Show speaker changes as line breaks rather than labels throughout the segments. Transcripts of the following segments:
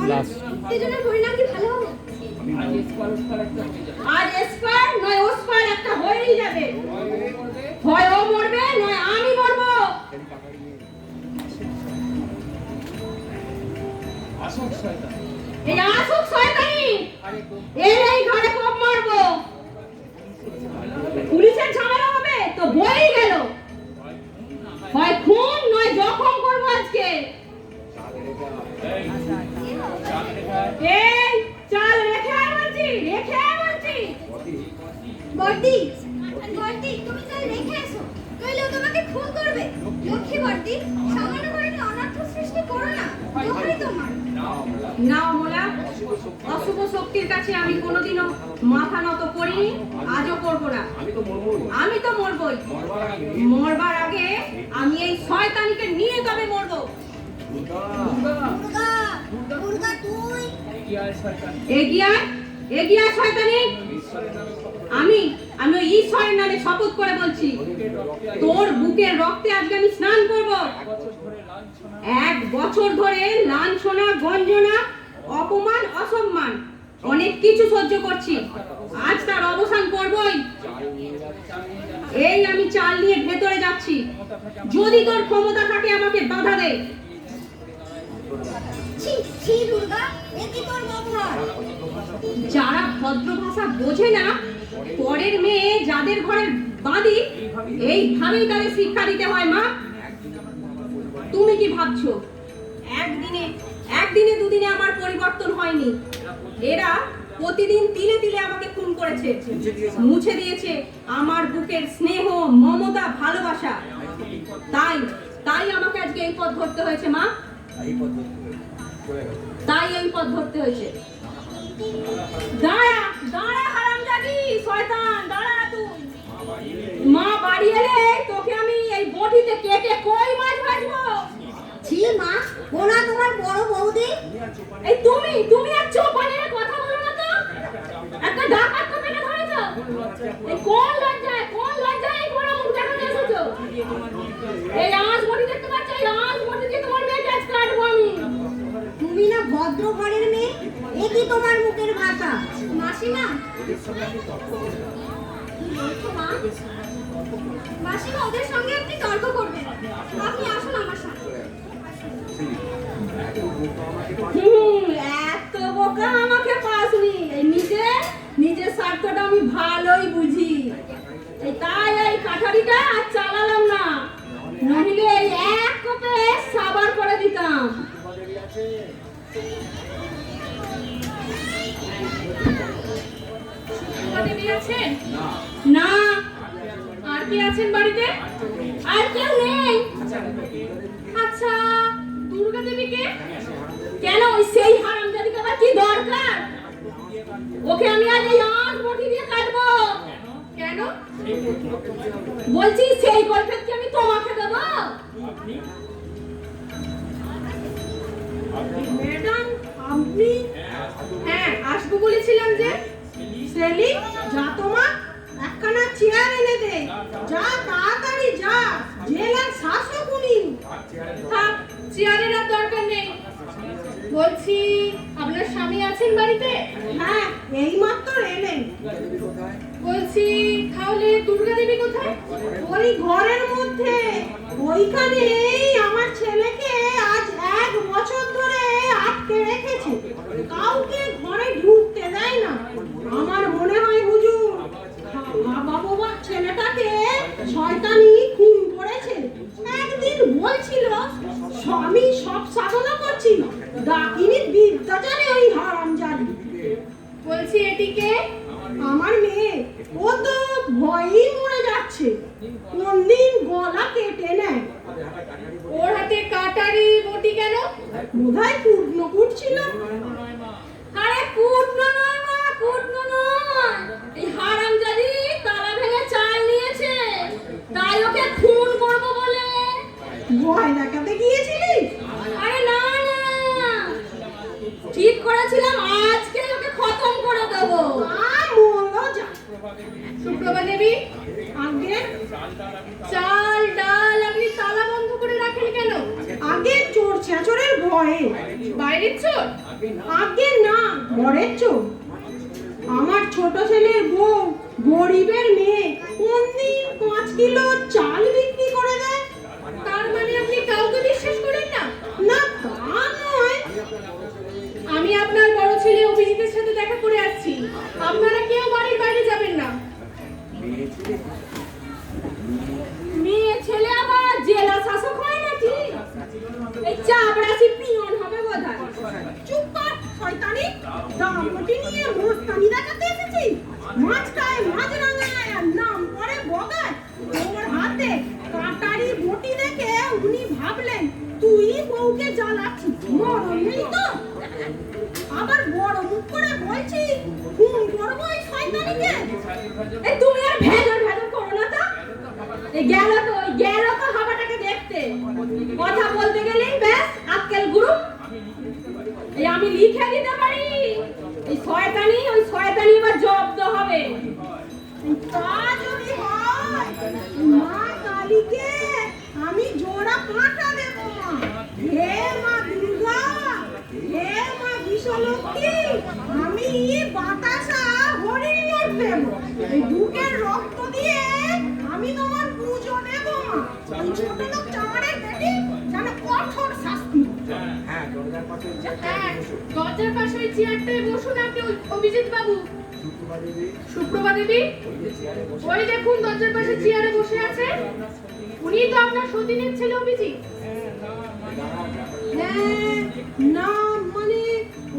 উত্তেজনার পরিণাম কি ভালো হবে? আর এসপার নয় ওসপার একটা হয়েই যাবে। হয় ও মরবে নয় আমি মরবো। এই আসুক শয়তানি, এর এই ঘরে কোপ মারবো। পুলিশের ঝামেলা হবে তো বই গেল। হয় খুন নয় জখম করবো আজকে। এই চাল রেখে বলছি, রেখে বলছি। বর্দি, বর্দি তুমি চাল রেখে এসো, নইলে ও তোমাকে খুন করবে। লক্ষ্মী বর্দি, সামান্য করে অনর্থ সৃষ্টি করো না, দোহাই তোমার। না মোলা, অশুভ শক্তির কাছে আমি কোনোদিনও মাথা নত করিনি, আজও করব না। আমি তো মরবই। মরবার আগে আমি এই শয়তানিকে নিয়ে তবে মরবো। এগিয়ে আয় শয়তানি। আমি ওই ঈশ্বরের নামে শপথ করে বলছি, তোর বুকের রক্তে আজকে আমি স্নান করব। 1 বছর ধরে লাঞ্ছনা, গঞ্জনা, অপমান, অসম্মান অনেক কিছু সহ্য করছি, আজ তার অবসান করবই। এই আমি চাল নিয়ে ভেতরে যাচ্ছি, যদি তোর ক্ষমতা থাকে আমাকে বাধা দে। যারা ভদ্র ভাষা বোঝে না, পরের মেয়ে যাদের ঘরে বাঁধি, এইভাবেই তাদের শিক্ষা দিতে হয়। মা, তুমি কি ভাবছো একদিনে দুদিনে আমার পরিবর্তন হয়নি? এরা প্রতিদিন তিলে তিলে আমাকে খুন করেছে, মুছে দিয়েছে আমার বুকের স্নেহ, মমতা, ভালোবাসা। তাই আমাকে আজকে এই পথ ধরতে হয়েছে মা, তাই এই পথ ধরতে হয়েছে। দাঁড়া দাঁড়া হারামজাদি শয়তান, দাঁড়া তুই। মা বাড়ি এলে তোকে আমি এই বটিতে কেটে কই মাছ ভাজবো। ছি মা, ওনা তোমার বড় বৌদি। এই তুমি আর চোপানের কথা বলো না তো। একটা ডাকাত তো পেটে ধরেছো। এই কোন লজ্জায় এই বড় মুখ দেখাতে এসেছো? এই আজ বটি দেখতে পাচ্ছ, এই আজ বটি দিয়ে তোমার মেয়েকে আজ কাটবো আমি। তুমি না ভদ্র ঘরের মেয়ে, এ কি তোমার মুখের ভাষা? মাসিমা, মাসিমা ওদের সঙ্গে আপনি তর্ক করবেন, আপনি আসুন আমার সাথে। এত বোকা আমাকে পাসনি। নিজের স্বার্থটা আমি ভালোই বুঝি, তাই এই কাঠারিটা আর চালালাম না, নইলে এই এক কোপে সাবার করে দিতাম। না, আর কি আছেন বাড়িতে? আর কেউ নেই। আচ্ছা, দুর্গা দেবীকে কেন? সেই হারামজাদিকে আবার কি দরকার? ওকে আমি আজ এই আঁশ বটি দিয়ে কাটবো। কেন বলছি? সেই গল্পের কি আমি তোমাকে দেব? ম্যাডাম আপনি? হ্যাঁ, আসবো বলেছিলাম যে। সেলিম, যা তোমা, একখানা চেয়ার এনে দে। যা তাড়াতাড়ি যা, জেলার শাসক উনি। থাক, চেয়ারের আর দরকার নেই। বলছি আপনার স্বামী আছেন বাড়িতে? হ্যাঁ, এই মাত্র এলেন। বলছি তাহলে দুর্গা দেবী কোথায়? ওই ঘরের মধ্যে, ওইখানেই আমার ছেলেকে আজ 1 বছর ধরে আটকে রেখেছে, কাউকে ঘরে ঢুকতে দেয় না। আমার মনে হয় হুজুর বাবা ছেলেটাকে শয়তানি খুন করেছে। একদিন বলছিল আমি সব সাধনা করছি, ডাকিনি বিদ্যা জানে ওই হারামজাদি। বলছি এটিকে? আমার মেয়ে, ও তো ভয়ই মরে যাচ্ছে, কোনদিন গলা কেটে নেয়। ওর হাতে কাটারি বটি কেন? বোধহয় কুটনো কুটছিল। আরে কুটনো নয় মা, কুটনো নয়, এই হারামজাদি তালা ভেঙে চাল নিয়েছে, তাই ওকে খুন করব বলে। ভয় দেখাতে গিয়েছিলি? আরে না না, ঠিক করেছিলাম আজকে ওকে খতম করে দেব। সুপ্রভা দেবী, আগে চাল ডাল আপনি তালা বন্ধ করে রাখেন কেন? আগে চোর ছেঁচড়ের ভয়ে। বাইরের চোর? আগে না, বরের চোখ। আমার ছোট ছেলের বউ গরিবের মেয়ে কোনদিন 5 কিলো চাল বিক্রি করে দেয়।
তার মানে আপনি কাউকে বিশ্বাস করেন না?
না, তা নয়।
আমি আপনার বড় ছেলে অভিজিতের সাথে দেখা করে আসছি। আপনারা কেউ বাড়ির বাইরে যাবেন না।
মেয়ে ছেলে আবার জেলা শাসক হয় নাকি? এই চাপড়াসি পিয়ন হবে বোধহয়। চুপ কর শয়তানি। দামটি নিয়ে মস্তানি দেখাতে এসেছি। মাছটায় মাছ রাঙায় আর নাম করে বগায়। ওর হাতে কাটারি বটি দেখে উনি ভাবলেন তুই বউকে জ্বালাচ্ছিস। মরণ নেই তো? আবার বড় মুখ করে বলছি খুন করবো এই শয়তানিকে। এই তুমি আর ভেজর ভেজর করো না তো। এই গেল তো হাবাটাকে দেখতে। কথা বলতে গেলেই ব্যাস আক্কেল গুরু। এই আমি লিখে দিতে পারি এই শয়তানি এবার জব্দ হবে। তা যদি হয় মা কালীকে আমি জোড়া কাঁটা দেব। মা হে মা দুর্গা, হে মা বিশ্বলক্ষ্মী, আমি বাতাসা হরিণ লোট দেব। এই বুকের রক্ত দিয়ে আমি তোমার পুজো দেব। মা এই ছোট লোক চামারের বেটি যেন কঠোর শাস্তি।
হ্যাঁ, দরজার পাশে ওই চেয়ারটায় বসুন আপনি অভিজিৎ বাবু। সুপ্রভা দেবী, ওই দেখুন দরজার পাশে চেয়ারে বসে আছে। উনি তো আপনার সতীনের ছেলে অভিজিৎ।
হ্যাঁ, নাম মানে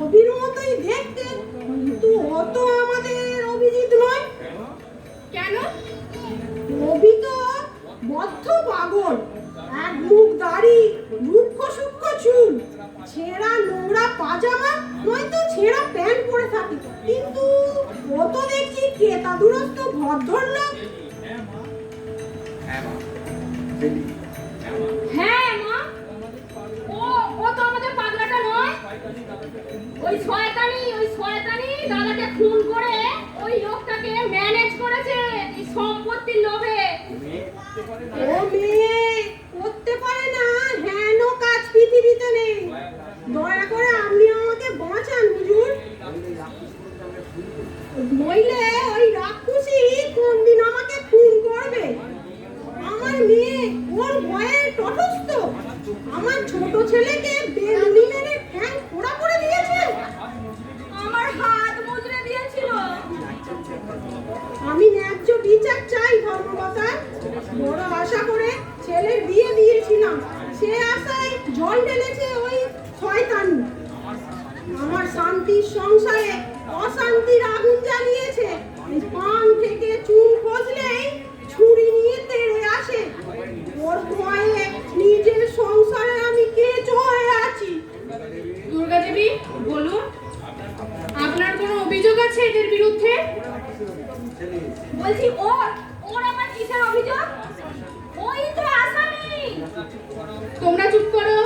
অভির মতোই দেখতে, কিন্তু অত আমাদের অভিজিৎ নয়।
কেন?
অভি তো বদ্ধ পাগল। এক মুখ দাড়ি, রুক্ষ সূক্ষ্ম চুল, ছেঁড়া নোংরা পাজামা নয়তো ছেঁড়া প্যান্ট পরে থাকে। কিন্তু ও তো দেখছি ক্রেতা দুরস্ত ভদ্রলোক।
হ্যাঁ মা, ও তো আমাদের পাগলাটা নয়। ওই শয়তানি দাদাকে খুন করে ওই লোকটাকে ম্যানেজ করেছে এই সম্পত্তির লোভে।
ও মেয়ে করতে পারে না হেন কাজ পৃথিবীতে নেই। দয়া করে আপনি আমাকে বাঁচান হুজুর। নইলে ওই রাক্ষসী কোনদিন আমাকে খুন করবে। আমার মেয়ে ওর ভয়ে তটস্থ। আমার ছোট ছেলেকে বেলুনি মেরে ঠ্যাং ফোড়া করে দিয়েছে। আমার হাত মুচড়ে দিয়েছিল। আমি ন্যায্য বিচার চাই ধর্মবতার। বড় আশা করে ছেলের বিয়ে দিয়েছিলাম, সে আশায় জল ঢেলেছে ওই শয়তানি। আমার শান্তির সংসারে অশান্তির আগুন জ্বালিয়েছে। এই পান থেকে চুন খসলেই ছুরি নিয়ে তেড়ে আসে। ওর ভয়ে নিজের সংসারে আমি কেঁচো হয়ে আছি।
দুর্গা দেবী বলুন, আপনার কোনো অভিযোগ আছে এদের বিরুদ্ধে?
বলছি ওর আমার কিসের অভিযোগ? ওই তো আসামি।
তোমরা চুপ করো,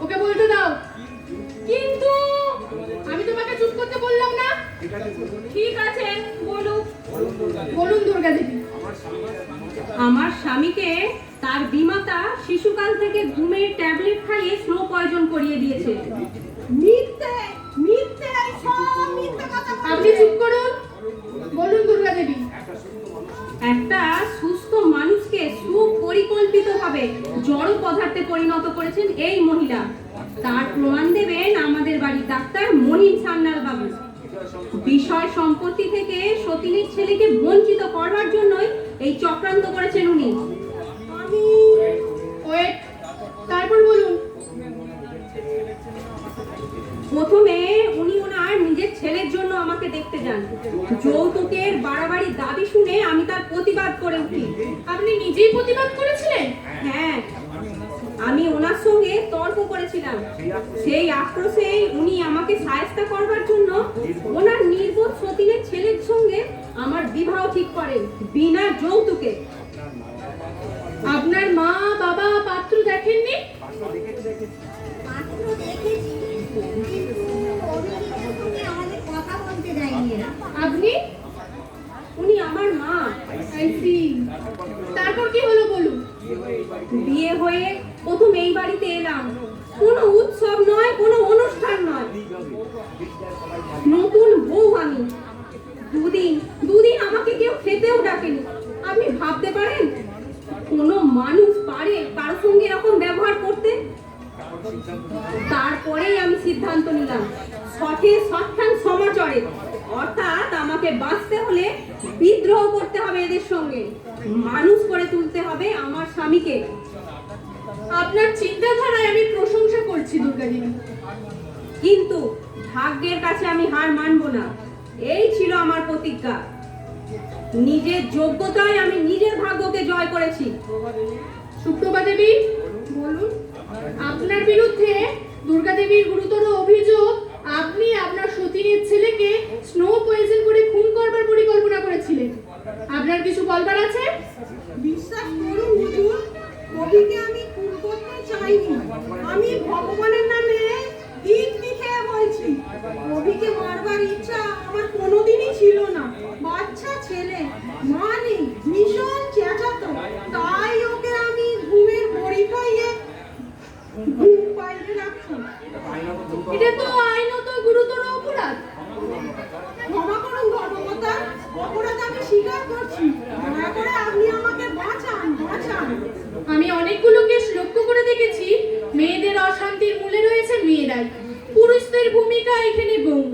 ওকে বলতে দাও।
কিন্তু
আমি তোমাকে চুপ করতে বললাম না?
ঠিক আছে
বলুন দুর্গা দেবী।
আমার স্বামীকে তার বিমাতা শিশুকাল থেকে ঘুমের ট্যাবলেট খাইয়ে স্লো পয়জন করিয়ে দিয়েছে।
মিথ্যে মিথ্যে সব মিথ্যে কথা।
আপনি চুপ করুন, বলুন দুর্গা দেবী।
একটা সুস্থ মানুষকে সুপরিকল্পিতভাবে জড় পদার্থে পরিণত করেছেন এই মহিলা। তার প্রমাণ দেবেন আমাদের বাড়ির ডাক্তার মনিম সান্যাল বাবু। বিষয় সম্পত্তি থেকে সতীনের ছেলেকে বঞ্চিত করবার জন্যই এই চক্রান্ত করেছেন উনি।
আমি
ওয়েট, তারপর বলুন।
প্রথমে উনি ওনার নিজের ছেলের জন্য আমাকে দেখতে যান। যৌতুকের বাড়াবাড়ি দাবি শুনে আমি তার প্রতিবাদ করে উঠি।
আপনি নিজেই প্রতিবাদ করেছিলেন?
হ্যাঁ, আমি ওনার সঙ্গে তর্ক করেছিলাম। সেই আক্রোশেই উনি আমাকে সায়স্তা করবার জন্য ওনার নির্বোধ সতীনের ছেলের সঙ্গে আমার বিবাহ ঠিক করেন বিনা যৌতুকে।
আপনার মা বাবা পাত্র দেখেননি?
পাত্র দেখেছি, কিন্তু অভিজিতের সঙ্গে আমাদের কথা বলতে দেয়নি এরা।
আপনি?
উনি আমার মা।
I see. তারপর কি হলো বলুন।
বিয়ে হয়ে প্রথম এই বাড়িতে এলাম। কোনো উৎসব নয়, কোনো অনুষ্ঠান নয়, সিদ্ধান্ত নিলাম, শঠে সৎখান সমাচরে, অর্থাৎ আমাকে বাঁচতে হলে বিদ্রোহ করতে হবে এদের সঙ্গে, মানুষ করে তুলতে হবে আমার স্বামীকে।
আপনার চিন্তাধারায় আমি প্রশংসা করছি দুর্গাদেবী।
কিন্তু ভাগ্যের কাছে আমি হার মানব না, এই ছিল আমার প্রতিজ্ঞা। নিজের যোগ্যতায় আমি নিজের ভাগ্যকে জয় করেছি।
সুপ্রভা দেবী, বলুন। আপনার বিরুদ্ধে দুর্গাদেবীর গুরুতর অভিযোগ, আপনি আপনার সতীনের ছেলেকে স্নো পয়জন করে খুন করবার পরিকল্পনা করেছিলেন। আপনার কিছু বলবার আছে?
বিশ্বাস করুন হুজুর, কবিকে আমি খুন করতে চাইনি। আমি ভগবানের নামে দিব্যি খেয়ে বলছি, কবিকে মারবার ইচ্ছা আমার কোনোদিনই ছিল না। বাচ্চা ছেলে, মা নেই, ভীষণ চেঁচাতো, তাই ওকে আমি ঘুমের বড়ি খাইয়ে ঘুম পাইয়ে রাখতাম।
এটা তো আইনত গুরুতর অপরাধ।
ক্ষমা করুন ধর্মকর্তা, অপরাধ আমি স্বীকার করছি। দয়া করে আপনি আমাকে বাঁচান, বাঁচান।
আমি অনেকগুলো কেস লক্ষ্য করে দেখেছি, মেয়েদের অশান্তির মূলে রয়েছে মেয়েরাই। পুরুষদের ভূমিকা এখানে গৌণ।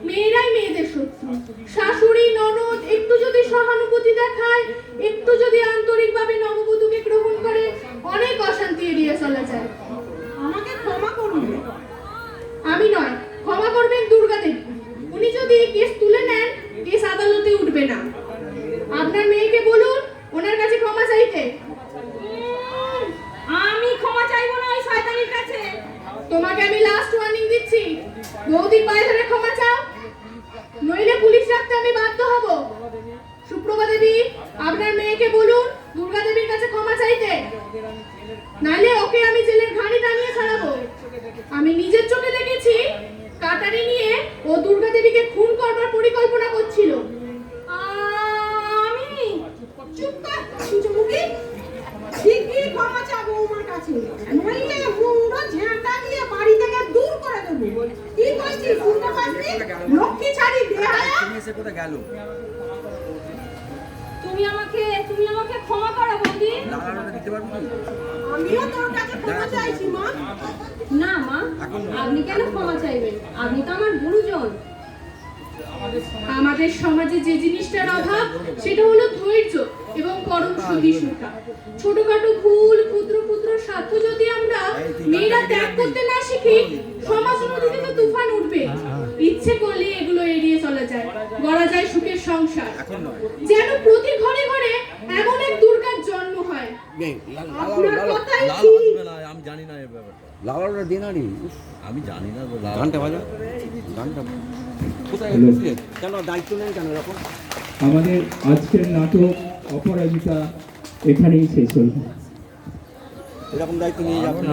মেয়েরাই মেয়েদের শত্রু। শাশুড়ি ননদ একটু যদি সহানুভূতি দেখায়, একটু যদি আন্তরিকভাবে নববধূকে গ্রহণ করে, অনেক অশান্তি এড়িয়ে চলা যায়।
আমাকে ক্ষমা করুন।
আমি নয়, ক্ষমা করবেন দুর্গাদেবী। উনি যদি কেস তুলে নেন, কেস আদালতে উঠবে না। আপনার মেয়েকে বলুন ওনার কাছে ক্ষমা চাইতে।
আমি ক্ষমা চাইবো না ওই শয়তানির কাছে।
তোমাকে আমি লাস্ট ওয়ার্নিং দিচ্ছি, বৌদির পায়ে ধরে ক্ষমা চাও, নইলে পুলিশ রাখতে আমি বাধ্য হব। সুপ্রভা দেবী, আপনার মেয়েকে বলুন দুর্গা দেবীর কাছে ক্ষমা চাইতে, নাইলে ওকে আমি জেলের ঘানি টানিয়ে ছাড়াবো। আমি নিজের চোখে দেখেছি, কাটারি নিয়ে ও দুর্গা দেবীকে খুন করবার পরিকল্পনা করছিল।
আমি
চুপ কর সূর্যমুখী, শিগগিরই ক্ষমা চাবো ওর কাছে, নইলে মুন্ডো ঝাঁটা দিয়ে বাড়ি থেকে দূর করে দেবো। কি বলছিস শুনতে পাসনি? লক্ষ্মী ছাড়ি বেহায়া।
তুমি আমাকে ক্ষমা করো বৌদি।
আমিও তোর কাছে ক্ষমা চাইছি মা।
না মা, আপনি কেন ক্ষমা চাইবেন? আপনি তো আমার গুরুজন।
আমাদের সমাজে যে জিনিসটার অভাব, সেটা হলো ধৈর্য এবং পরম সহিষ্ণুতা। ছোটখাটো ভুল, ক্ষুদ্র ক্ষুদ্র স্বার্থ যদি আমরা মেয়েরা ত্যাগ করতে না শিখি, সমাজ নদীতে তো তুফান উঠবে। ইচ্ছে করলে এগুলো এড়িয়ে চলা যায়, গড়া যায় সুখের সংসার। যেন প্রতি ঘরে ঘরে এমন এক দুর্গার জন্ম হয়।
আপনার কথাই ঠিক।
আমি জানি না এই ব্যাপারটা,
লালাটা দিনারি
আমি জানি না
গানটা বাজা, গানটা কোথায় গেছিলেন? কেন দায়িত্ব নেন কেন এরকম?
আমাদের আজকের নাটক অপরাজিতা এখানেই শেষ হল।
এরকম দায়িত্ব নিয়ে যাচ্ছেন?